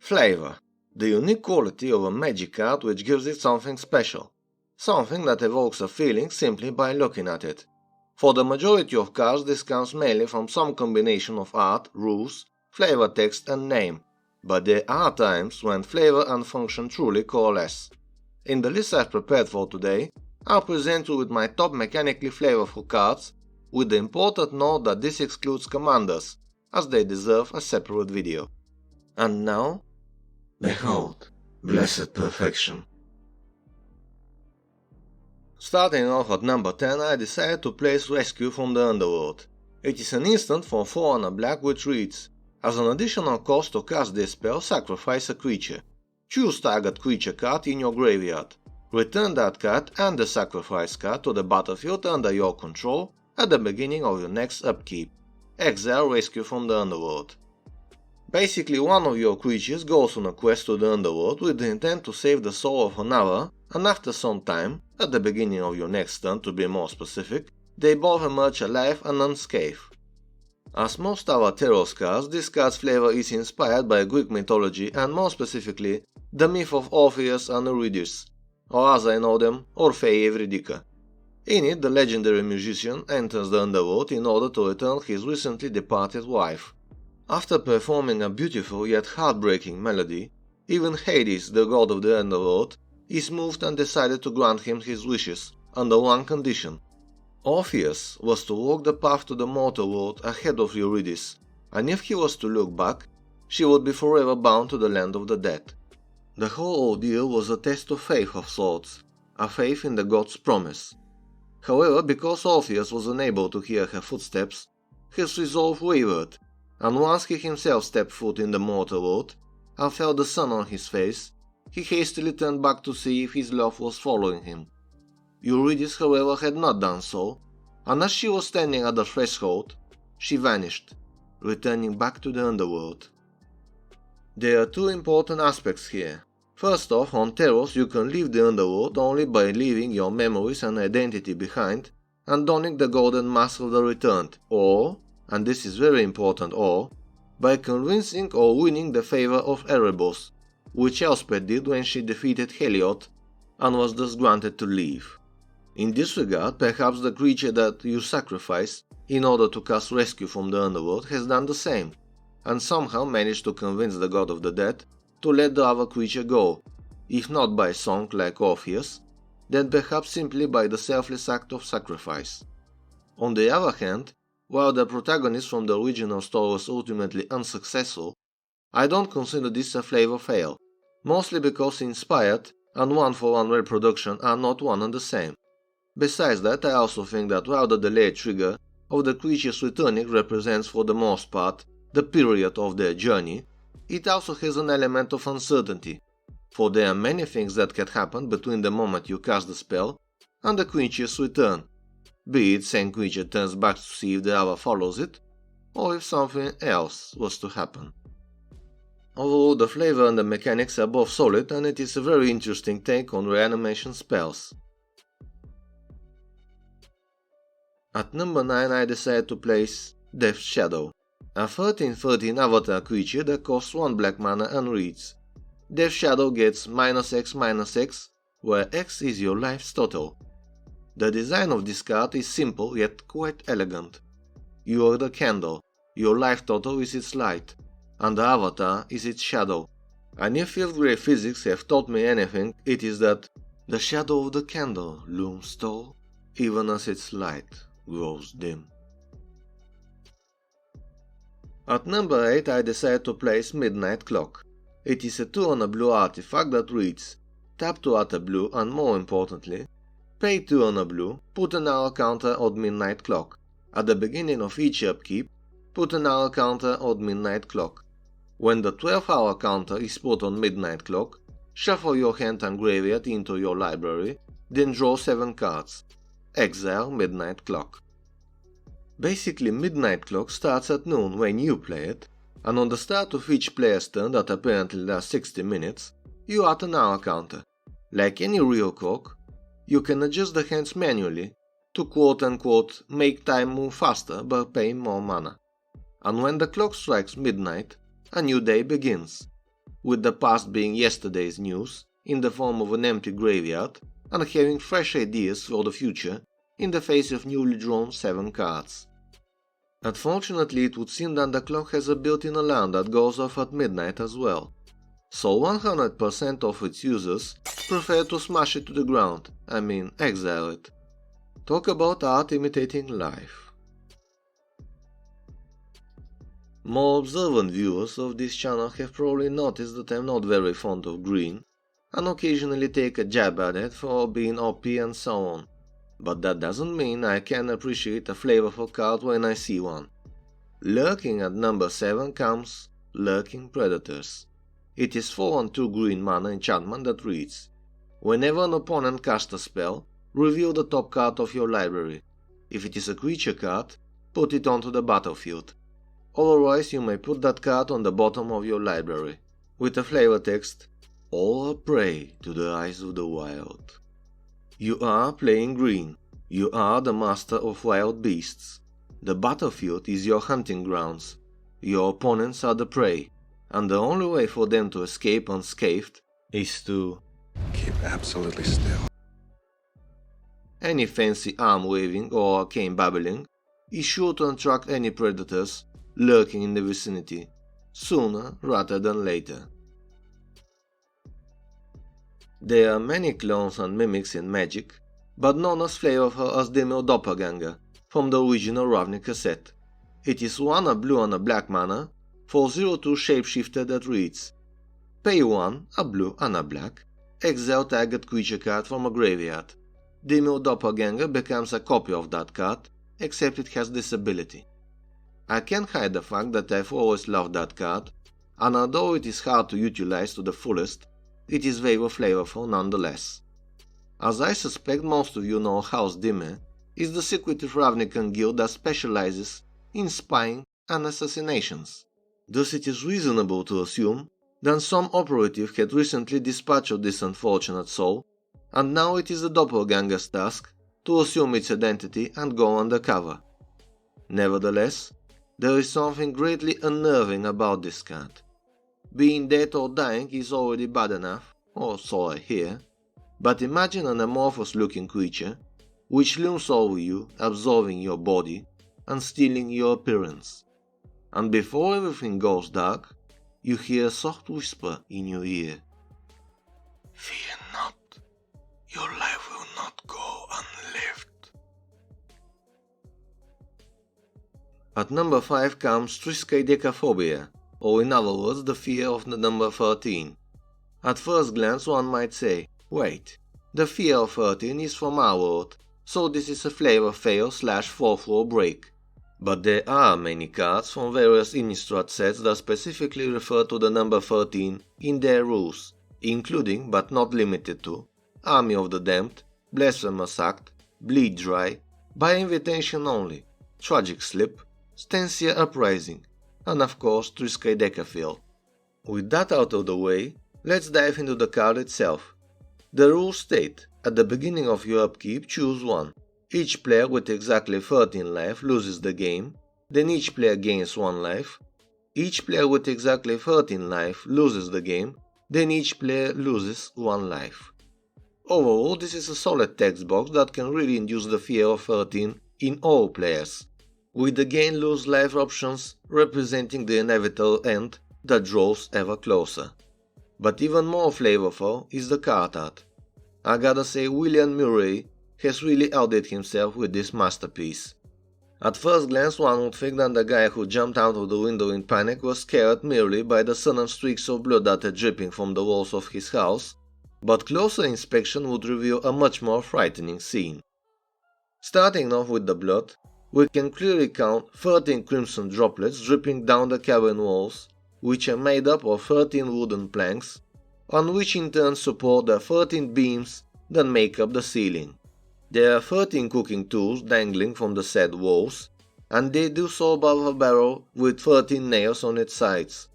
Flavor. The unique quality of a magic card which gives it something special. Something that evokes a feeling simply by looking at it. For the majority of cards this comes mainly from some combination of art, rules, flavor text and name, but there are times when flavor and function truly coalesce. In the list I've prepared for today, I'll present you with my top mechanically flavorful cards, with the important note that this excludes commanders, as they deserve a separate video. And now, behold, blessed perfection. Starting off at number 10, I decided to place Rescue from the Underworld. It is an instant for 4 and a black which reads: as an additional cost to cast this spell, sacrifice a creature. Choose target creature card in your graveyard. Return that card and the sacrifice card to the battlefield under your control at the beginning of your next upkeep. Exile Rescue from the Underworld. Basically, one of your creatures goes on a quest to the Underworld with the intent to save the soul of another, and after some time, at the beginning of your next turn to be more specific, they both emerge alive and unscathed. As most our tarot cards, this card's flavor is inspired by Greek mythology and more specifically, the myth of Orpheus and Eurydice, or as I know them, Orphei Evridica. In it, the legendary musician enters the underworld in order to return his recently departed wife. After performing a beautiful yet heartbreaking melody, even Hades, the god of the underworld, is moved and decided to grant him his wishes, under one condition. Orpheus was to walk the path to the mortal world ahead of Eurydice, and if he was to look back, she would be forever bound to the land of the dead. The whole ordeal was a test of faith of sorts, a faith in the god's promise. However, because Orpheus was unable to hear her footsteps, his resolve wavered, and once he himself stepped foot in the mortal world and felt the sun on his face, he hastily turned back to see if his love was following him. Eurydice, however, had not done so, and as she was standing at the threshold, she vanished, returning back to the underworld. There are two important aspects here. First off, on Taros you can leave the underworld only by leaving your memories and identity behind and donning the golden mask of the returned, or, and this is very important, or, by convincing or winning the favor of Erebos, which Elspeth did when she defeated Heliod and was thus granted to leave. In this regard, perhaps the creature that you sacrifice in order to cast Rescue from the underworld has done the same, and somehow managed to convince the god of the dead to let the other creature go, if not by song like Orpheus, then perhaps simply by the selfless act of sacrifice. On the other hand, while the protagonist from the original story was ultimately unsuccessful, I don't consider this a flavor fail, mostly because inspired and one-for-one reproduction are not one and the same. Besides that, I also think that while the delayed trigger of the creature's returning represents for the most part the period of their journey, it also has an element of uncertainty, for there are many things that can happen between the moment you cast the spell and the creature's return, be it same creature turns back to see if the other follows it, or if something else was to happen. Overall, the flavor and the mechanics are both solid, and it is a very interesting take on reanimation spells. At number 9 I decided to place Death's Shadow, a 13/13 avatar creature that costs 1 black mana and reads: Death's Shadow gets -X/-X, where X is your life's total. The design of this card is simple yet quite elegant. You are the candle, your life total is its light, and the avatar is its shadow. And if 5th grade physics have taught me anything, it is that the shadow of the candle looms tall, even as its light grows dim. At number 8 I decided to place Midnight Clock. It is a 2 and a blue artifact that reads: tap to add a blue and, more importantly, pay 2 and a blue, put an hour counter on Midnight Clock. At the beginning of each upkeep, put an hour counter on Midnight Clock. When the 12-hour counter is put on Midnight Clock, shuffle your hand and graveyard into your library, then draw 7 cards. Exile Midnight Clock. Basically, Midnight Clock starts at noon when you play it, and on the start of each player's turn that apparently lasts 60 minutes, you add an hour counter. Like any real clock, you can adjust the hands manually to quote-unquote make time move faster by paying more mana. And when the clock strikes midnight, a new day begins. with the past being yesterday's news in the form of an empty graveyard, and having fresh ideas for the future in the face of newly drawn 7 cards. Unfortunately, it would seem that the clock has a built-in alarm that goes off at midnight as well, so 100% of its users prefer to smash it to the ground, exile it. Talk about art imitating life. More observant viewers of this channel have probably noticed that I'm not very fond of green, and occasionally take a jab at it for being OP and so on. But that doesn't mean I can appreciate a flavorful card when I see one. Lurking at number 7 comes Lurking Predators. It is 4 and 2 green mana enchantment that reads: whenever an opponent casts a spell, reveal the top card of your library. If it is a creature card, put it onto the battlefield. Otherwise, you may put that card on the bottom of your library, with a flavor text: all are prey to the eyes of the wild. You are playing green. You are the master of wild beasts. The battlefield is your hunting grounds. Your opponents are the prey, and the only way for them to escape unscathed is to keep absolutely still. Any fancy arm waving or arcane babbling is sure to attract any predators lurking in the vicinity, sooner rather than later. There are many clones and mimics in Magic, but none as flavorful as Demir Doppelganger from the original Ravnica set. It is 1 a blue and a black mana for 0/2 shapeshifter that reads: pay 1 a blue and a black, exile target creature card from a graveyard. Demir Doppelganger becomes a copy of that card, except it has this ability. I can't hide the fact that I've always loved that card, and although it is hard to utilize to the fullest, it is very flavorful nonetheless. As I suspect most of you know, House Dimmer is the secretive Ravnican guild that specializes in spying and assassinations. Thus it is reasonable to assume that some operative had recently dispatched this unfortunate soul, and now it is the doppelganger's task to assume its identity and go undercover. Nevertheless, there is something greatly unnerving about this card. Being dead or dying is already bad enough, or so I hear, but imagine an amorphous-looking creature which looms over you, absorbing your body and stealing your appearance. And before everything goes dark, you hear a soft whisper in your ear: fear not, your life will not go unlived. At number 5 comes Triskaidekaphobia, or in other words, the fear of the number 13. At first glance one might say, wait, the fear of 13 is from our world, so this is a flavor fail / 4th wall break. But there are many cards from various Innistrad sets that specifically refer to the number 13 in their rules, including but not limited to Army of the Damned, Blasphemous Act, Bleed Dry, By Invitation Only, Tragic Slip, Stancia Uprising, and of course Triskaidekaphil. With that out of the way, let's dive into the card itself. The rules state: at the beginning of your upkeep, choose one. Each player with exactly 13 life loses the game, then each player gains 1 life. Each player with exactly 13 life loses the game, then each player loses 1 life. Overall, this is a solid text box that can really induce the fear of 13 in all players, with the gain-lose life options representing the inevitable end that draws ever closer. But even more flavorful is the card art. I gotta say, William Murray has really outdid himself with this masterpiece. At first glance one would think that the guy who jumped out of the window in panic was scared merely by the sudden streaks of blood that are dripping from the walls of his house, but closer inspection would reveal a much more frightening scene. Starting off with the blood, we can clearly count 13 crimson droplets dripping down the cabin walls, which are made up of 13 wooden planks, on which in turn support the 13 beams that make up the ceiling. There are 13 cooking tools dangling from the said walls, and they do so above a barrel with 13 nails on its sides.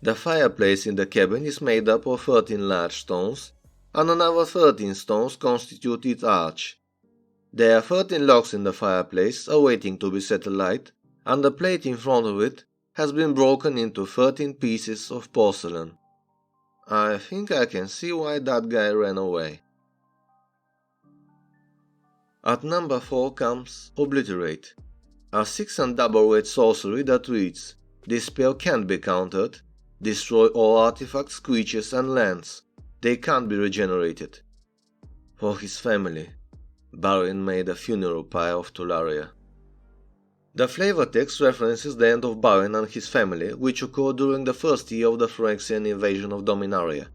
The fireplace in the cabin is made up of 13 large stones, and another 13 stones constitute its arch. There are 13 logs in the fireplace awaiting to be set alight, and the plate in front of it has been broken into 13 pieces of porcelain. I think I can see why that guy ran away. At number 4 comes Obliterate, a 6 and double red sorcery that reads, this spell can't be countered, destroy all artifacts, creatures and lands, they can't be regenerated. For his family, Barin made a funeral pyre of Tularia. The flavor text references the end of Barin and his family, which occurred during the first year of the Phyrexian invasion of Dominaria.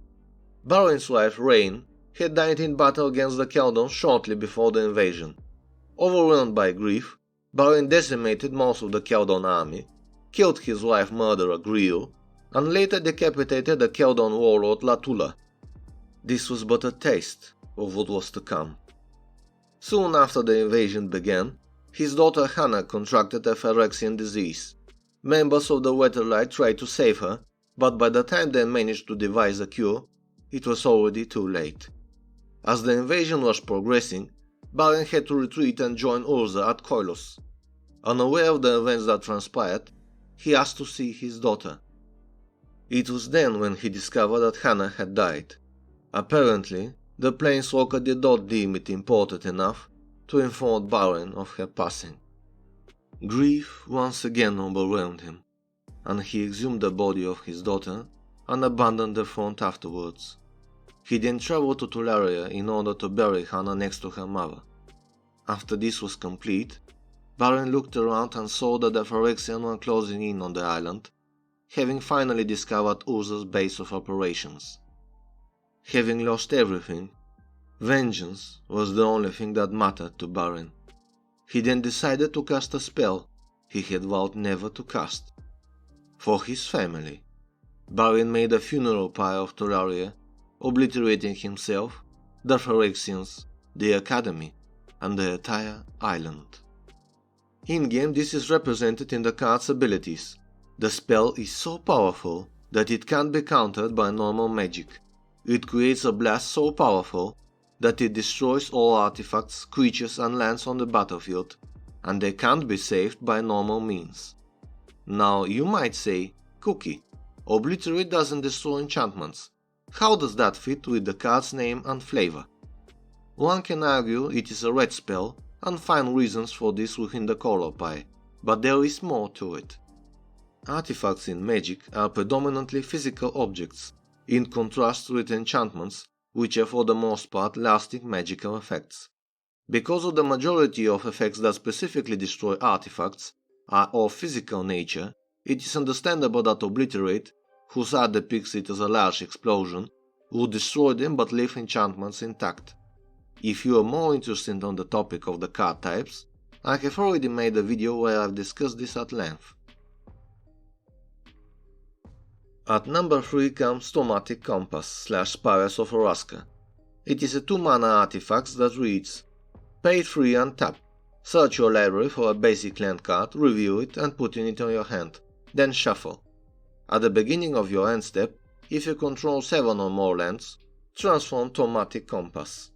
Barin's wife, Rain, had died in battle against the Keldons shortly before the invasion. Overwhelmed by grief, Barin decimated most of the Keldon army, killed his wife murderer Griel, and later decapitated the Keldon warlord Latula. This was but a taste of what was to come. Soon after the invasion began, his daughter Hannah contracted a Phyrexian disease. Members of the Wetterlight tried to save her, but by the time they managed to devise a cure, it was already too late. As the invasion was progressing, Barin had to retreat and join Urza at Koilos. Unaware of the events that transpired, he asked to see his daughter. It was then when he discovered that Hannah had died. Apparently, the Planeswalker did not deem it important enough to inform Barin of her passing. Grief once again overwhelmed him, and he exhumed the body of his daughter and abandoned the front afterwards. He then traveled to Tularia in order to bury Hannah next to her mother. After this was complete, Barin looked around and saw that the Phyrexians were closing in on the island, having finally discovered Urza's base of operations. Having lost everything, vengeance was the only thing that mattered to Barin. He then decided to cast a spell he had vowed never to cast. For his family, Barin made a funeral pyre of Tularia, obliterating himself, the Phyrexians, the Academy, and the entire island. In-game, this is represented in the card's abilities. The spell is so powerful that it can't be countered by normal magic. It creates a blast so powerful that it destroys all artifacts, creatures and lands on the battlefield, and they can't be saved by normal means. Now you might say, Cookie, Obliterate doesn't destroy enchantments. How does that fit with the card's name and flavor? One can argue it is a red spell and find reasons for this within the color pie, but there is more to it. Artifacts in Magic are predominantly physical objects, in contrast with enchantments, which are for the most part lasting magical effects. Because of the majority of effects that specifically destroy artifacts are of physical nature, it is understandable that Obliterate, whose art depicts it as a large explosion, would destroy them but leave enchantments intact. If you are more interested on the topic of the card types, I have already made a video where I've discussed this at length. At number 3 comes Tomatic Compass / Spires of Oraska. It is a 2-mana artifact that reads, pay 3 and tap. Search your library for a basic land card, review it and put it on your hand, then shuffle. At the beginning of your end step, if you control 7 or more lands, transform Tomatic Compass.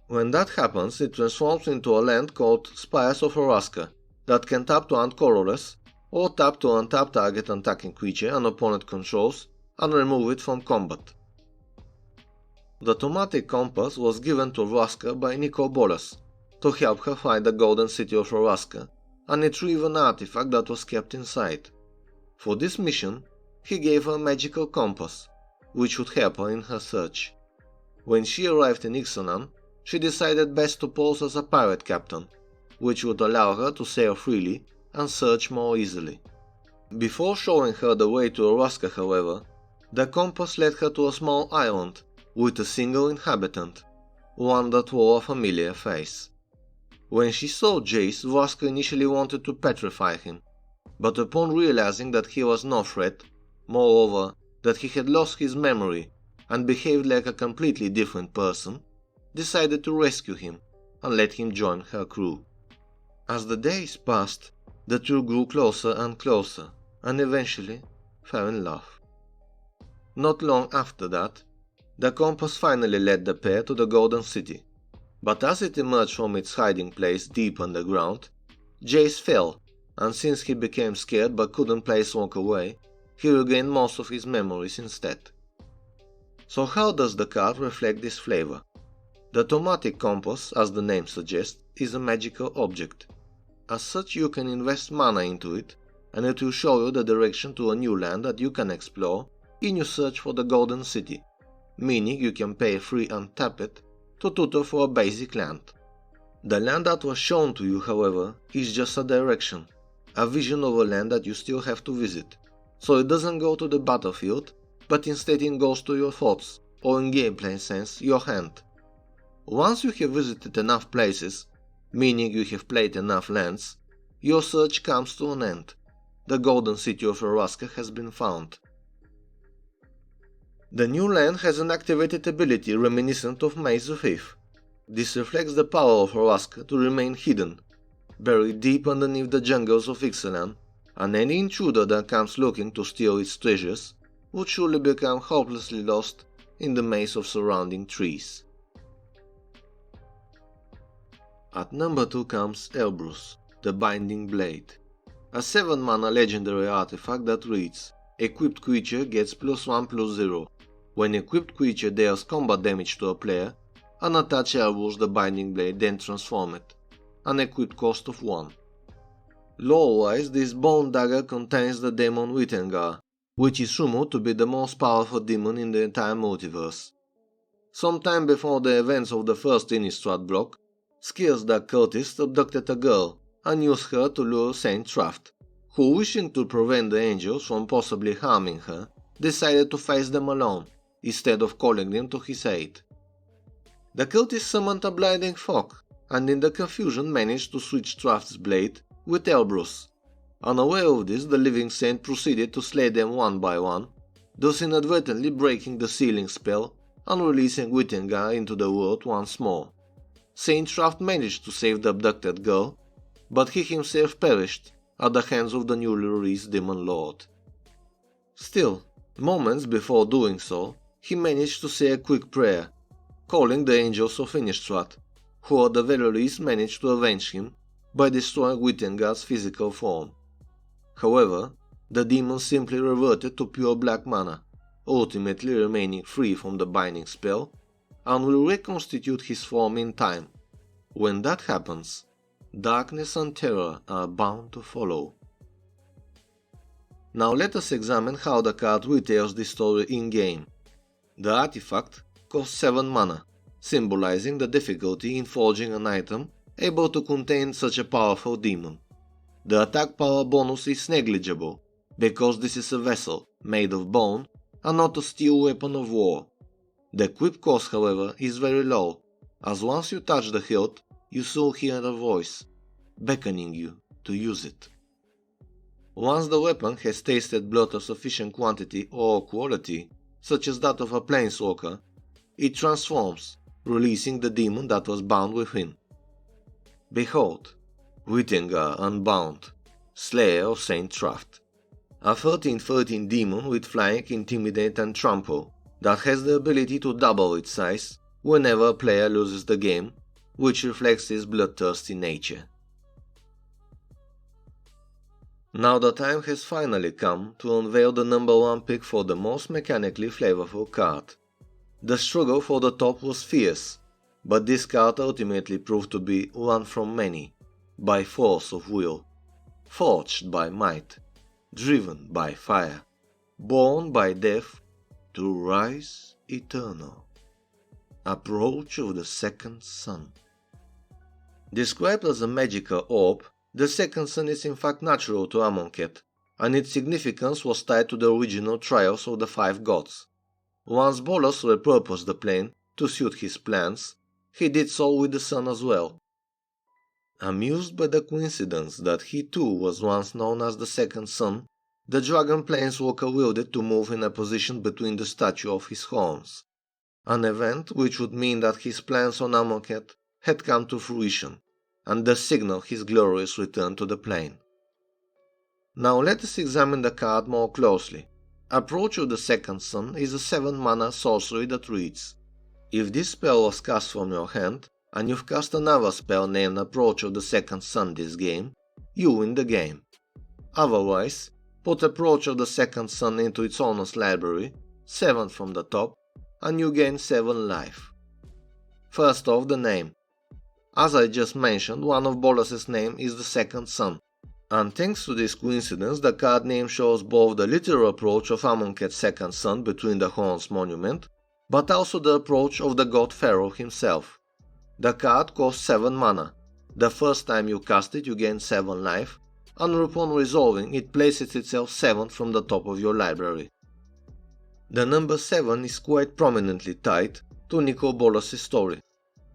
When that happens, it transforms into a land called Spires of Oraska that can tap to end colorless, or tap to untap target attacking creature an opponent controls and remove it from combat. The Tomatic Compass was given to Oraska by Nicol Bolas to help her find the golden city of Oraska and retrieve an artifact that was kept inside. For this mission, he gave her a magical compass, which would help her in her search. When she arrived in Ixalan, she decided best to pose as a pirate captain, which would allow her to sail freely and search more easily. Before showing her the way to Oraska, however, the compass led her to a small island with a single inhabitant, one that wore a familiar face. When she saw Jace, Oraska initially wanted to petrify him, but upon realizing that he was no threat, moreover that he had lost his memory and behaved like a completely different person, decided to rescue him and let him join her crew. As the days passed, the two grew closer and closer, and eventually fell in love. Not long after that, the compass finally led the pair to the Golden City, but as it emerged from its hiding place deep underground, Jace fell, and since he became scared but couldn't place walk away, he regained most of his memories instead. So how does the card reflect this flavor? The automatic compass, as the name suggests, is a magical object. As such, you can invest mana into it, and it will show you the direction to a new land that you can explore in your search for the Golden City, meaning you can pay free and tap it to tutor for a basic land. The land that was shown to you, however, is just a direction, a vision of a land that you still have to visit, so it doesn't go to the battlefield, but instead it goes to your thoughts, or in gameplay sense, your hand. Once you have visited enough places, meaning you have played enough lands, your search comes to an end. The Golden City of Araska has been found. The new land has an activated ability reminiscent of Maze of Ith. This reflects the power of Araska to remain hidden, buried deep underneath the jungles of Ixalan, and any intruder that comes looking to steal its treasures would surely become hopelessly lost in the maze of surrounding trees. At number 2 comes Elbrus, the Binding Blade, a 7-mana legendary artifact that reads: equipped creature gets +1/+0. When equipped creature deals combat damage to a player, unattach Elbrus the Binding Blade, then transform it, an equipped cost of 1. Lore-wise, this bone dagger contains the demon Wittengar, which is rumored to be the most powerful demon in the entire multiverse. Sometime before the events of the first Innistrad block, Skillsdark cultists abducted a girl and used her to lure Saint Traft, who, wishing to prevent the angels from possibly harming her, decided to face them alone, instead of calling them to his aid. The cultists summoned a blinding fog, and in the confusion managed to switch Traft's blade with Elbrus. Unaware of this, the living saint proceeded to slay them one by one, thus inadvertently breaking the sealing spell and releasing Wittengar into the world once more. Saint Traft managed to save the abducted girl, but he himself perished at the hands of the newly released Demon Lord. Still, moments before doing so, he managed to say a quick prayer, calling the angels of Innistrad, who at the very least managed to avenge him by destroying Wittengar's physical form. However, the demon simply reverted to pure black mana, ultimately remaining free from the binding spell, and will reconstitute his form in time. When that happens, darkness and terror are bound to follow. Now let us examine how the card retells this story in-game. The artifact costs 7 mana, symbolizing the difficulty in forging an item able to contain such a powerful demon. The attack power bonus is negligible, because this is a vessel made of bone and not a steel weapon of war. The equip cost, however, is very low, as once you touch the hilt, you soon hear a voice, beckoning you to use it. Once the weapon has tasted blood of sufficient quantity or quality, such as that of a planeswalker, it transforms, releasing the demon that was bound within. Behold, Wittengar Unbound, Slayer of Saint Traft, a 13/13 demon with Flying, Intimidate and Trample, that has the ability to double its size whenever a player loses the game, which reflects his bloodthirsty nature. Now the time has finally come to unveil the number 1 pick for the most mechanically flavorful card. The struggle for the top was fierce, but this card ultimately proved to be one from many, by force of will, forged by might, driven by fire, born by death, to rise eternal. Approach of the Second Sun. Described as a magical orb, the Second Sun is in fact natural to Amonkhet, and its significance was tied to the original trials of the 5 gods. Once Bolas repurposed the plane to suit his plans, he did so with the sun as well. Amused by the coincidence that he too was once known as the Second Sun, the dragon planeswalker willed it to move in a position between the statue of his horns, an event which would mean that his plans on Amonkhet had come to fruition, and thus signal his glorious return to the plane. Now let us examine the card more closely. Approach of the Second Sun is a 7-mana sorcery that reads: if this spell was cast from your hand, and you've cast another spell named Approach of the Second Sun this game, you win the game. Otherwise, put Approach of the Second Sun into its owner's library, 7 from the top, and you gain 7 life. First off, the name. As I just mentioned, one of Bolas's name is the second son, and thanks to this coincidence the card name shows both the literal approach of Amonkhet's second son between the Horns monument, but also the approach of the god Pharaoh himself. The card costs 7 mana. The first time you cast it you gain 7 life, and upon resolving it places itself 7th from the top of your library. The number 7 is quite prominently tied to Nicol Bolas' story.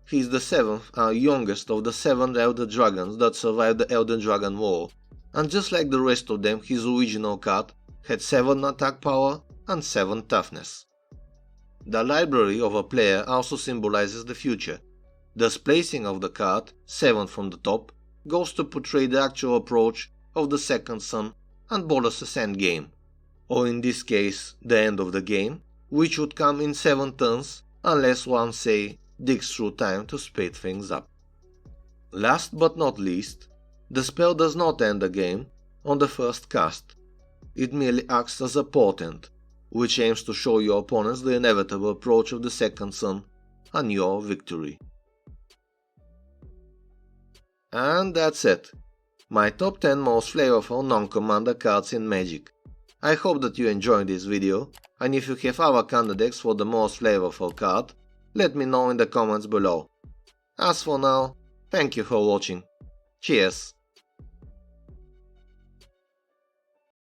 He is the 7th and youngest of the 7 Elder Dragons that survived the Elder Dragon War, and just like the rest of them, his original card had 7 attack power and 7 toughness. The library of a player also symbolizes the future. Thus placing of the card, 7th from the top, goes to portray the actual approach of the second son and Bolas' endgame, or in this case the end of the game, which would come in 7 turns unless one, say, digs through time to speed things up. Last but not least, the spell does not end the game on the first cast. It merely acts as a portent, which aims to show your opponents the inevitable approach of the second son and your victory. And that's it. My top 10 most flavorful non-commander cards in Magic. I hope that you enjoyed this video, and if you have other candidates for the most flavorful card, let me know in the comments below. As for now, thank you for watching. Cheers!